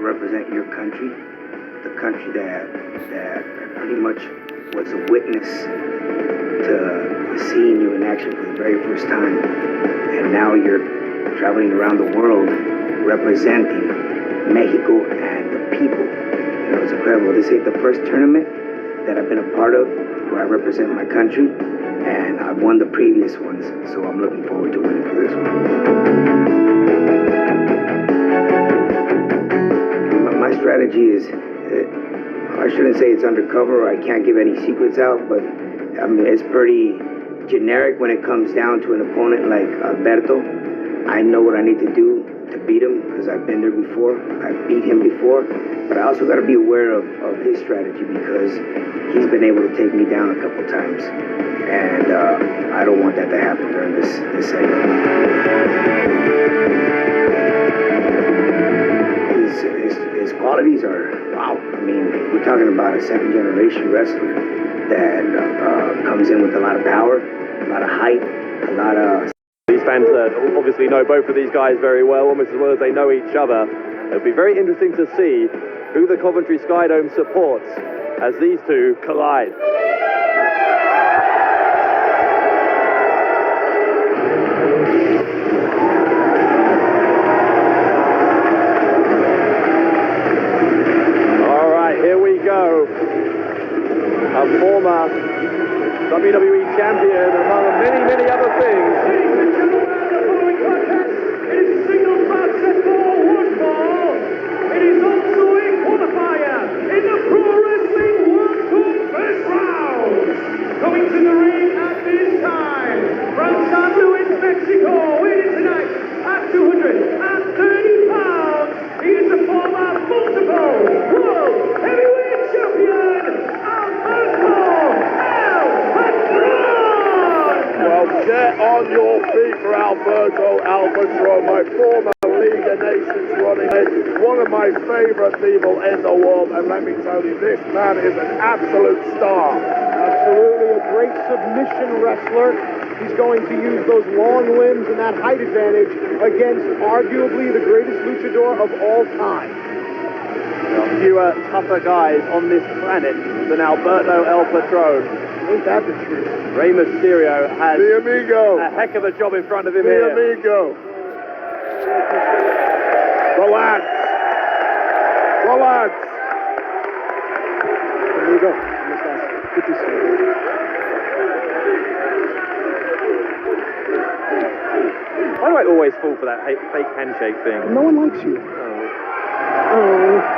to represent your country, the country that pretty much was a witness to seeing you in action for the very first time. And now you're traveling around the world representing Mexico and the people. You know, it's incredible. This ain't the first tournament that I've been a part of where I represent my country, and I've won the previous ones, so I'm looking forward to winning for this one. My strategy is, I shouldn't say it's undercover, I can't give any secrets out, but I mean, it's pretty generic when it comes down to an opponent like Alberto. I know what I need to do to beat him because I've been there before. I've beat him before, but I also got to be aware of his strategy because he's been able to take me down a couple times, and I don't want that to happen during this segment. His qualities are wow. I mean, we're talking about a second-generation wrestler that comes in with a lot of power, a lot of height, a lot of... These fans obviously know both of these guys very well, almost as well as they know each other. It'll be very interesting to see who the Coventry Skydome supports as these two collide. All right, here we go. A former WWE champion, among many, many other things. It is also a qualifier in the Pro Wrestling World Tour first round. Coming to the ring at this time from San Luis, Mexico, weighing tonight at 230 pounds. He is the former multiple World Heavyweight Champion, Alberto El Patron. Well, get on your feet for Alberto El Patron, my former League of Nations running mate, one of my favorite people in the world, and let me tell you, this man is an absolute star. Absolutely a great submission wrestler. He's going to use those long limbs and that height advantage against arguably the greatest luchador of all time. There are fewer tougher guys on this planet than Alberto El Patron. Ain't that the truth? Rey Mysterio has The amigo. a heck of a job in front of him The here. amigo. The lads. The lads. There you go. Good to see you. Why do I always fall for that fake handshake thing? No one likes you. Oh.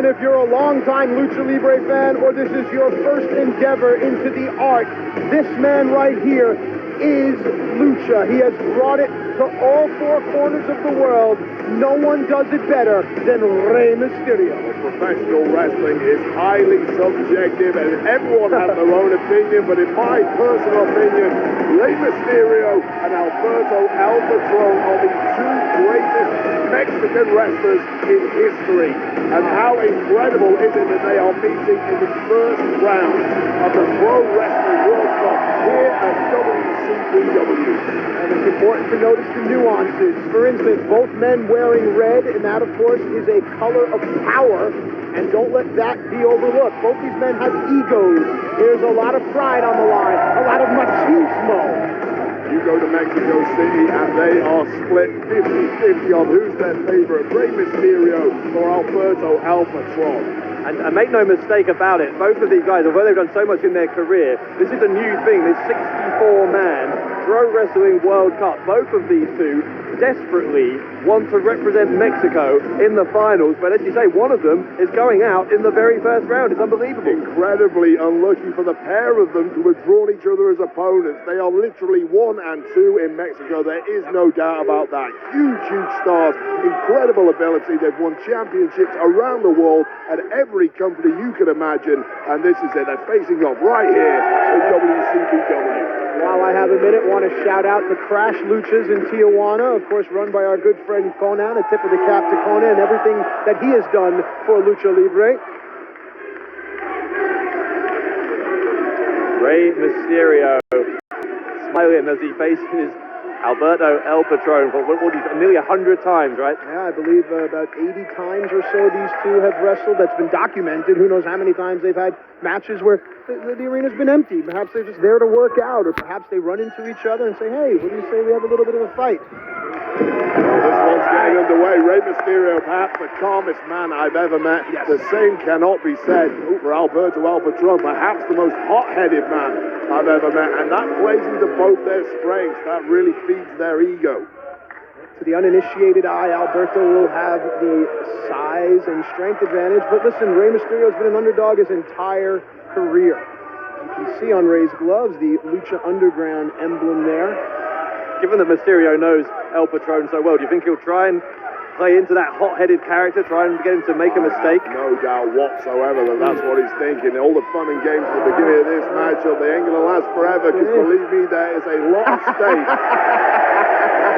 If you're a longtime Lucha Libre fan or this is your first endeavor into the art, this man right here is Lucha. He has brought it to all four corners of the world. No one does it better than Rey Mysterio. Professional wrestling is highly subjective and everyone has their own opinion, but in my personal opinion, Rey Mysterio and Alberto El Patron are the two greatest Mexican wrestlers in history. And how incredible is it that they are meeting in the first round of the Pro Wrestling World Cup here at WCPW. And it's important to notice the nuances. For instance, both men wearing red, and that, of course, is a color of power. And don't let that be overlooked. Both these men have egos. There's a lot of pride on the line, a lot of machismo. You go to Mexico City and they are split 50-50 on who's their favorite, Rey Mysterio or Alberto El Patron. And make no mistake about it, both of these guys, although they've done so much in their career, this is a new thing, this 64-man Pro Wrestling World Cup. Both of these two desperately want to represent Mexico in the finals, but as you say, one of them is going out in the very first round. It's unbelievable. Incredibly unlucky for the pair of them to have drawn each other as opponents. They are literally 1 and 2 in Mexico. There is no doubt about that. Huge, huge stars, incredible ability. They've won championships around the world at every company you could imagine, and this is it. They're facing off right here in WCBW. While I have a minute, want to shout out the Crash Luchas in Tijuana, of course run by our good friend Conan, a tip of the cap to Conan and everything that he has done for Lucha Libre. Rey Mysterio smiling as he faces Alberto El Patron for nearly 100 times, right? Yeah, I believe about 80 times or so these two have wrestled. That's been documented. Who knows how many times they've had matches where the arena's been empty. Perhaps they're just there to work out, or perhaps they run into each other and say, hey, what do you say we have a little bit of a fight? This one's getting underway. Rey Mysterio, perhaps the calmest man I've ever met. Yes. The same cannot be said for Alberto El Patron, perhaps the most hot-headed man I've ever met. And that plays into both their strengths. That really feeds their ego. To the uninitiated eye, Alberto will have the size and strength advantage. But listen, Rey Mysterio's been an underdog his entire career. You can see on Rey's gloves the Lucha Underground emblem there. Given that Mysterio knows El Patron so well, do you think he'll try and play into that hot-headed character, try and get him to make a mistake? No doubt whatsoever that that's what he's thinking. All the fun and games at the beginning of this matchup, they ain't going to last forever, because believe me, there is a lot at stake.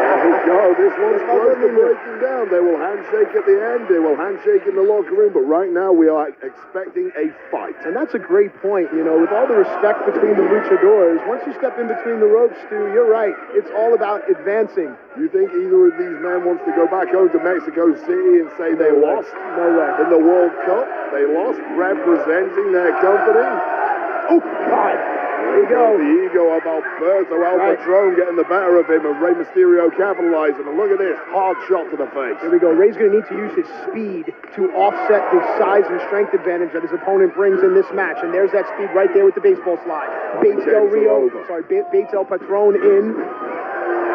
There we go. This one's close to breaking down. They will handshake at the end. They will handshake in the locker room. But right now, we are expecting a fight. And that's a great point. You know, with all the respect between the luchadors, once you step in between the ropes, Stu, you're right. It's all about advancing. You think either of these men wants to go back home to Mexico City and say they lost? No way. In the World Cup, they lost representing their company. Oh, God. There you go. The ego of Alberto El Patron getting the better of him, and Rey Mysterio capitalizing. And look at this, hard shot to the face. Here we go. Rey's going to need to use his speed to offset the size and strength advantage that his opponent brings in this match. And there's that speed right there with the baseball slide. Bates El Patron in.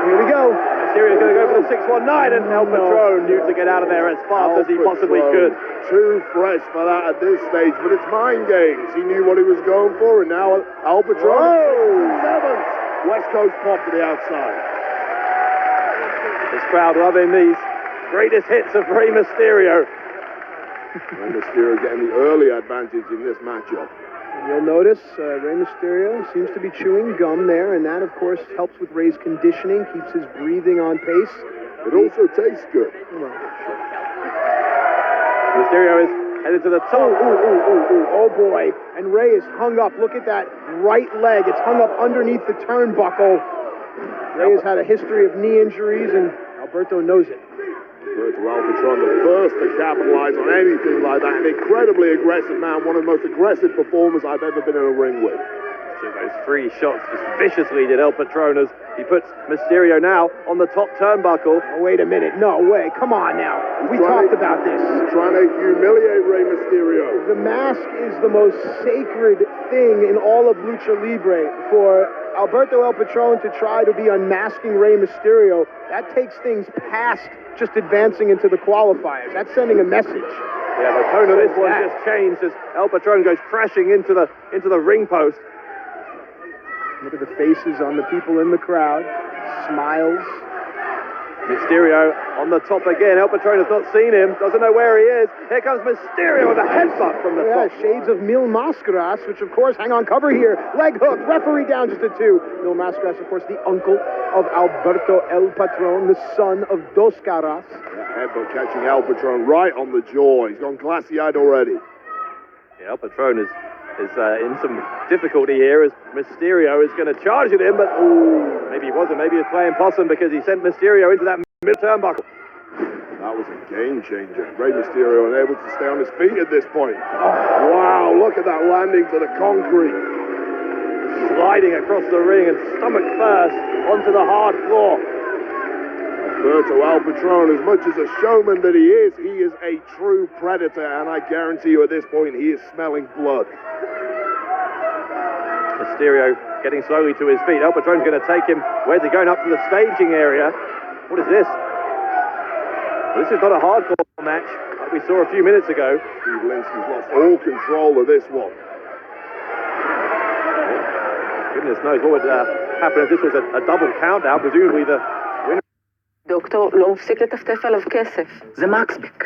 Here we go. Mysterio's going to go for the 619, and El Patron knew to get out of there as fast as he possibly could. Too fresh for that at this stage, but it's mind games. He knew what he was going for, and now El Patron, 6 and 7. West Coast pop to the outside. This crowd loving these greatest hits of Rey Mysterio. Rey Mysterio getting the early advantage in this matchup. And you'll notice Rey Mysterio seems to be chewing gum there, and that, of course, helps with Rey's conditioning, keeps his breathing on pace. It also tastes good. Mysterio is headed to the top. Oh, boy. And Rey is hung up. Look at that right leg. It's hung up underneath the turnbuckle. Rey has had a history of knee injuries, and Alberto knows it. Alberto El Patron, the first to capitalize on anything like that. An incredibly aggressive man, one of the most aggressive performers I've ever been in a ring with. So those 3 shots just viciously did El Patron as he puts Mysterio now on the top turnbuckle. Oh, wait a minute. No way. Come on now. We talked about this. He's trying to humiliate Rey Mysterio. The mask is the most sacred thing in all of Lucha Libre. For Alberto El Patron to try to be unmasking Rey Mysterio, that takes things past just advancing into the qualifiers. That's sending a message. Yeah, the tone of this one just changed as El Patron goes crashing into the ring post. Look at the faces on the people in the crowd. Smiles. Mysterio on the top again. El Patron has not seen him, doesn't know where he is. Here comes Mysterio with a headbutt from the top. Shades of Mil Mascaras, which of course, hang on, cover here. Leg hook, referee down just a 2. Mil Mascaras, of course, the uncle of Alberto El Patron, the son of Dos Caras. Headbutt catching El Patron right on the jaw. He's gone glassy-eyed already. Yeah, El Patron is in some difficulty here as Mysterio is going to charge at him, but maybe he wasn't. Maybe he was playing possum because he sent Mysterio into that middle turnbuckle. That was a game changer. Rey Mysterio unable to stay on his feet at this point. Oh, wow, look at that landing to the concrete. Sliding across the ring and stomach first onto the hard floor. Alberto El Patron, as much as a showman that he is a true predator, and I guarantee you at this point he is smelling blood. Mysterio getting slowly to his feet. El Patron's going to take him. Where's he going? Up to the staging area. What is this? Well, this is not a hardcore match like we saw a few minutes ago. Steve Linsky's lost all control of this one. Goodness knows what would happen if this was a double countdown. Presumably the winner... דוקטור לא מפסיק לטפטף עליו כסף. זה מקסבק.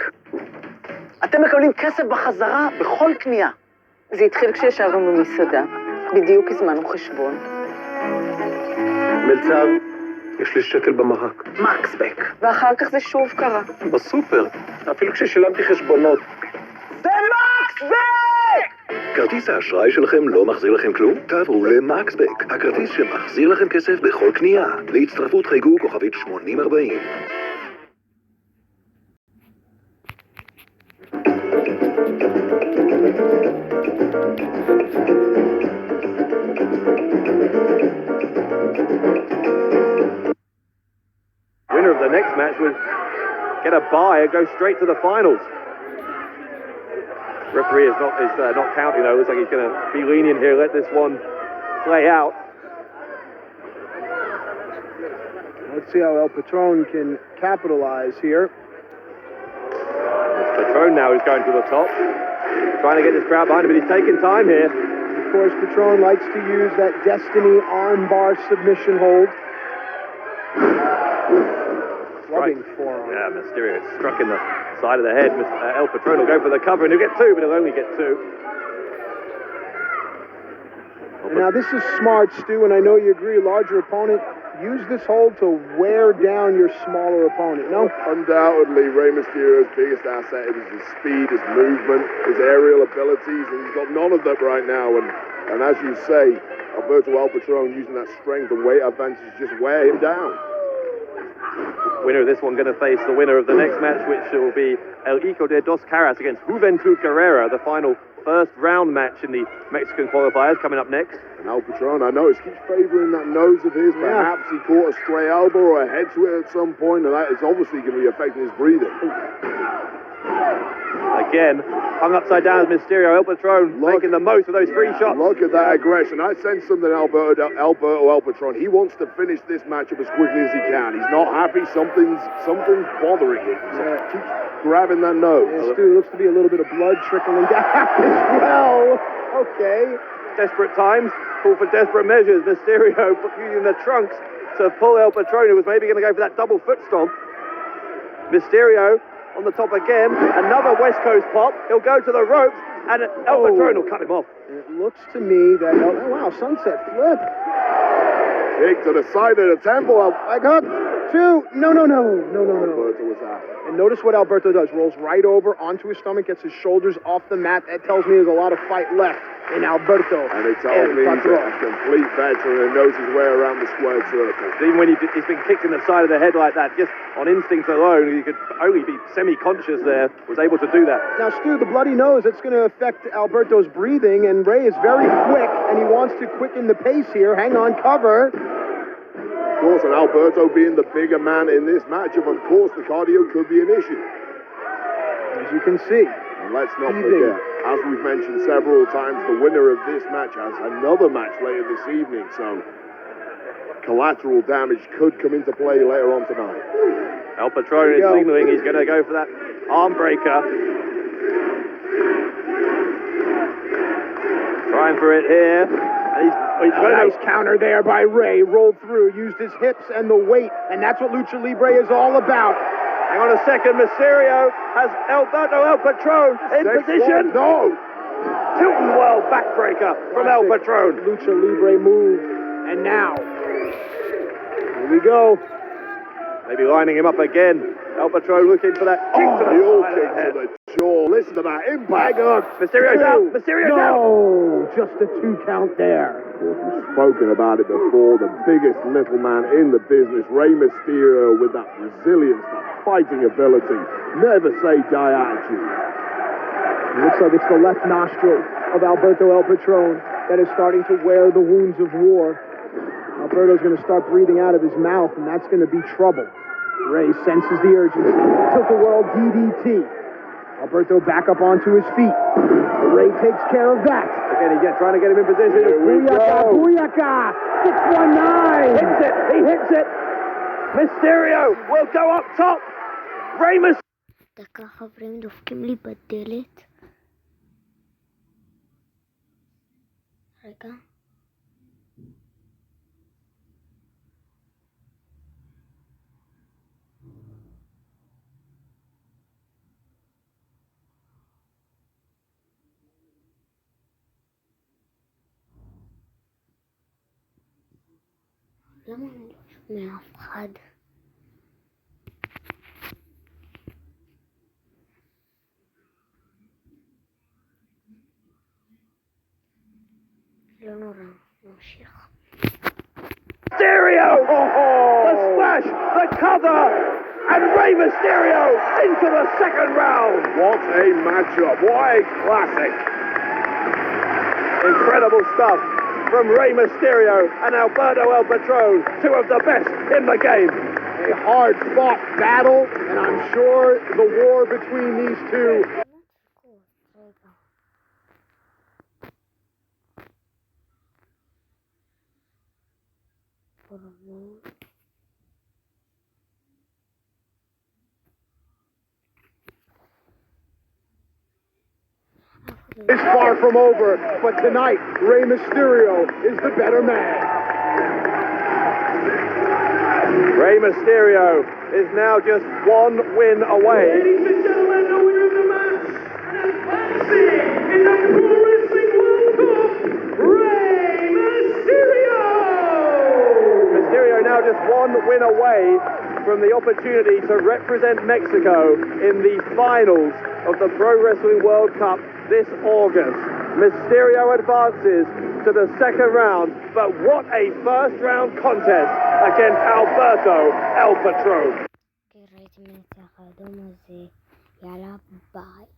אתם מקבלים כסף בחזרה בכל קנייה. זה התחיל כשישבנו במסעדה. בדיוק הזמנו חשבון. מלצר, יש לי שקל במרק. מקסבק. ואחר כך זה שוב קרה. בסופר, אפילו כששילמתי חשבונות. זה מקסבק! כרטיס האשראי שלכם לא מחזיר לכם כלום? תעברו למקסבק, הכרטיס שמחזיר לכם כסף בכל קנייה. להצטרפות חייגו כוכבית 8040. Winner of the next match would get a bye and go straight to the finals. Referee is not counting though. Looks like he's going to be lenient here. Let this one play out. Let's see how El Patron can capitalize here. It's Patron now who's going to the top, trying to get this crowd behind him, but he's taking time here. Of course, Patron likes to use that Destiny armbar submission hold. Clubbing forearm. Yeah, Mysterio struck in the side of the head. El Patron will go for the cover, and he'll get two, but he'll only get two. And now this is smart, Stu, and I know you agree, larger opponent. Use this hold to wear down your smaller opponent, no? Undoubtedly, Rey Mysterio's biggest asset is his speed, his movement, his aerial abilities, and he's got none of that right now. And as you say, Alberto El Patron using that strength and weight advantage to just wear him down. Winner of this one going to face the winner of the next match, which will be El Hijo de Dos Caras against Juventud Guerrera, the final first round match in the Mexican qualifiers coming up next. And El Patron, I noticed, keeps favouring that nose of his. Perhaps he caught a stray elbow or a head to it at some point, and that is obviously going to be affecting his breathing. Again, hung upside down as Mysterio. El Patron making the most of those three shots. Look at that aggression. I sense something in Alberto El Patron. He wants to finish this matchup as quickly as he can. He's not happy. Something's bothering him. So keeps grabbing that nose. Yeah, Stu, looks to be a little bit of blood trickling down as well. Okay. Desperate times call for desperate measures. Mysterio using the trunks to pull El Patron, who was maybe going to go for that double foot stomp. Mysterio on the top again, another West Coast pop. He'll go to the ropes, and El Patron will cut him off. It looks to me that, wow, sunset flip. Kick to the side of the temple. Leg hook, two, no. Alberto was out. And notice what Alberto does. Rolls right over onto his stomach, gets his shoulders off the mat. That tells me there's a lot of fight left in Alberto. And it tells me he's a complete veteran and knows his way around the squared circle. Even when he's been kicked in the side of the head like that, just on instinct alone, he could only be semi-conscious there, was able to do that. Now, Stu, the bloody nose, that's going to affect Alberto's breathing, and Rey is very quick, and he wants to quicken the pace here. Hang on, cover. Of course, and Alberto being the bigger man in this matchup, of course, the cardio could be an issue. As you can see. And let's not forget, as we've mentioned several times, the winner of this match has another match later this evening, so collateral damage could come into play later on tonight. El Patron is signaling he's going to go for that arm breaker. Trying for it here. He's nice counter there by Rey. Rolled through, used his hips and the weight, and that's what Lucha Libre is all about. Hang on a second, Mysterio has Alberto El Patron in position. No! Tilton World backbreaker from El Patron. Lucha Libre move, and now, here we go. Maybe lining him up again. El Patron looking for that kick to the kick head. to the jaw. Listen to that impact. Mysterio's out. Mysterio's out. No, just a 2 count there. We've spoken about it before. The biggest little man in the business, Rey Mysterio, with that resilience, that fighting ability, never say die attitude. It looks like it's the left nostril of Alberto El Patron that is starting to wear the wounds of war. Alberto's going to start breathing out of his mouth, and that's going to be trouble. Rey senses the urgency. Tilt-a-whirl DDT. Alberto back up onto his feet. Rey takes care of that. Again, he's trying to get him in position. Booyaka, booyaka! 619! Hits it! He hits it! Mysterio will go up top. Rey Mysterio. דקה חברים, דופקים לי בדלת. רגע. למה אני לא שומע אף אחד? לא נורא, נמשיך. Mysterio! The splash, the cover, and Rey Mysterio into the second round. What a matchup. What a classic. Incredible stuff from Rey Mysterio and Alberto El Patron, two of the best in the game. A hard-fought battle, and I'm sure the war between these two. It's far from over, but tonight, Rey Mysterio is the better man. Rey Mysterio is now just one win away. Ladies and gentlemen, the winner of the match, and advancing in the Pro Wrestling World Cup, Rey Mysterio! Mysterio now just one win away from the opportunity to represent Mexico in the finals of the Pro Wrestling World Cup this August. Mysterio advances to the second round, but what a first round contest against Alberto El Patron. ראיתי מנצח האדום הזה, יאללה ביי.